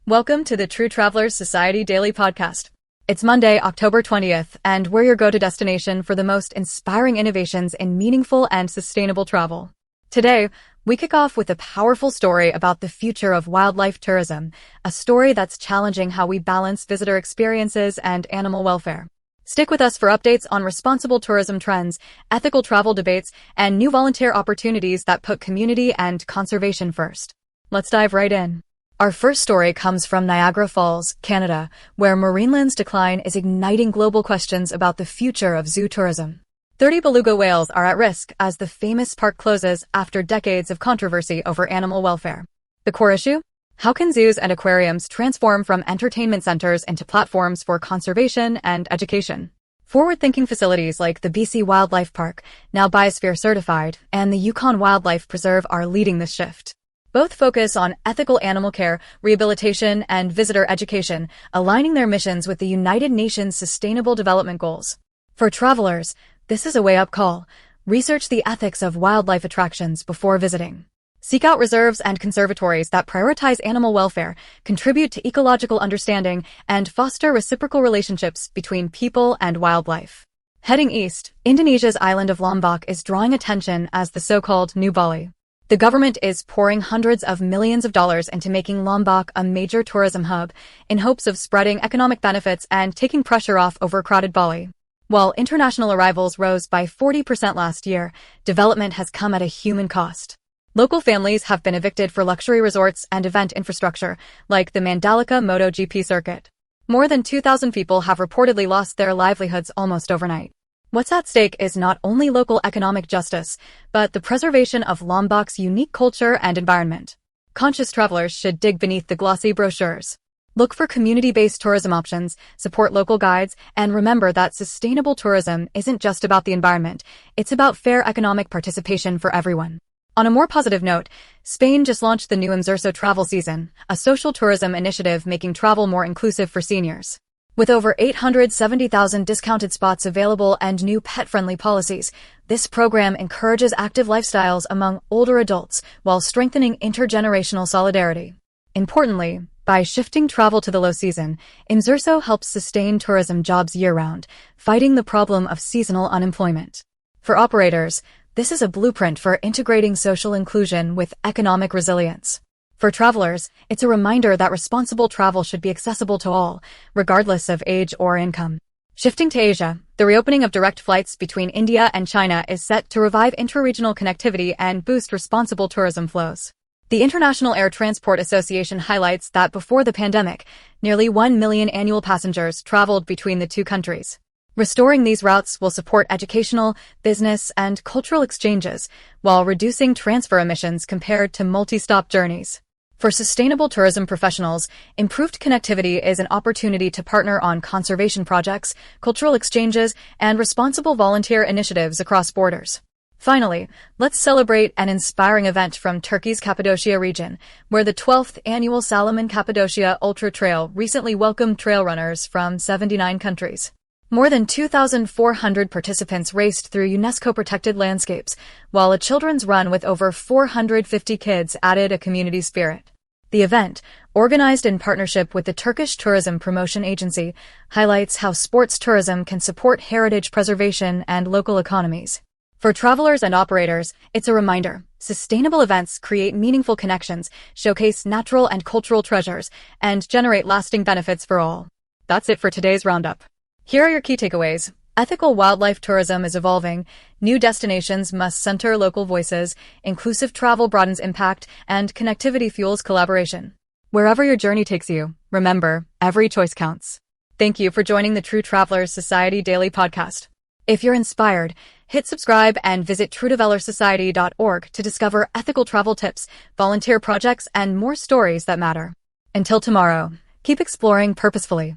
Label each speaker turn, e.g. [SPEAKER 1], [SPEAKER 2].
[SPEAKER 1] Welcome to the True Travelers Society Daily Podcast. It's Monday, October 20th, and we're your go-to destination for the most inspiring innovations in meaningful and sustainable travel. Today, we kick off with a powerful story about the future of wildlife tourism, a story that's challenging how we balance visitor experiences and animal welfare. Stick with us for updates on responsible tourism trends, ethical travel debates, and new volunteer opportunities that put community and conservation first. Let's dive right in. Our first story comes from Niagara Falls, Canada, where Marineland's decline is igniting global questions about the future of zoo tourism. 30 beluga whales are at risk as the famous park closes after decades of controversy over animal welfare. The core issue? How can zoos and aquariums transform from entertainment centers into platforms for conservation and education? Forward-thinking facilities like the BC Wildlife Park, now biosphere-certified, and the Yukon Wildlife Preserve are leading this shift. Both focus on ethical animal care, rehabilitation, and visitor education, aligning their missions with the United Nations Sustainable Development Goals. For travelers, this is a wake-up call. Research the ethics of wildlife attractions before visiting. Seek out reserves and conservatories that prioritize animal welfare, contribute to ecological understanding, and foster reciprocal relationships between people and wildlife. Heading east, Indonesia's island of Lombok is drawing attention as the so-called New Bali. The government is pouring hundreds of millions of dollars into making Lombok a major tourism hub in hopes of spreading economic benefits and taking pressure off overcrowded Bali. While international arrivals rose by 40% last year, development has come at a human cost. Local families have been evicted for luxury resorts and event infrastructure, like the Mandalika MotoGP circuit. More than 2,000 people have reportedly lost their livelihoods almost overnight. What's at stake is not only local economic justice, but the preservation of Lombok's unique culture and environment. Conscious travelers should dig beneath the glossy brochures. Look for community-based tourism options, support local guides, and remember that sustainable tourism isn't just about the environment, it's about fair economic participation for everyone. On a more positive note, Spain just launched the new Immerso travel season, a social tourism initiative making travel more inclusive for seniors. With over 870,000 discounted spots available and new pet-friendly policies, this program encourages active lifestyles among older adults while strengthening intergenerational solidarity. Importantly, by shifting travel to the low season, Immerso helps sustain tourism jobs year-round, fighting the problem of seasonal unemployment. For operators, this is a blueprint for integrating social inclusion with economic resilience. For travelers, it's a reminder that responsible travel should be accessible to all, regardless of age or income. Shifting to Asia, the reopening of direct flights between India and China is set to revive intra-regional connectivity and boost responsible tourism flows. The International Air Transport Association highlights that before the pandemic, nearly 1 million annual passengers traveled between the two countries. Restoring these routes will support educational, business, and cultural exchanges, while reducing transfer emissions compared to multi-stop journeys. For sustainable tourism professionals, improved connectivity is an opportunity to partner on conservation projects, cultural exchanges, and responsible volunteer initiatives across borders. Finally, let's celebrate an inspiring event from Turkey's Cappadocia region, where the 12th annual Salomon Cappadocia Ultra Trail recently welcomed trail runners from 79 countries. More than 2,400 participants raced through UNESCO-protected landscapes, while a children's run with over 450 kids added a community spirit. The event, organized in partnership with the Turkish Tourism Promotion Agency, highlights how sports tourism can support heritage preservation and local economies. For travelers and operators, it's a reminder. Sustainable events create meaningful connections, showcase natural and cultural treasures, and generate lasting benefits for all. That's it for today's roundup. Here are your key takeaways. Ethical wildlife tourism is evolving. New destinations must center local voices. Inclusive travel broadens impact, and connectivity fuels collaboration. Wherever your journey takes you, remember, every choice counts. Thank you for joining the True Travelers Society Daily Podcast. If you're inspired, hit subscribe and visit truedevelopersociety.org to discover ethical travel tips, volunteer projects, and more stories that matter. Until tomorrow, keep exploring purposefully.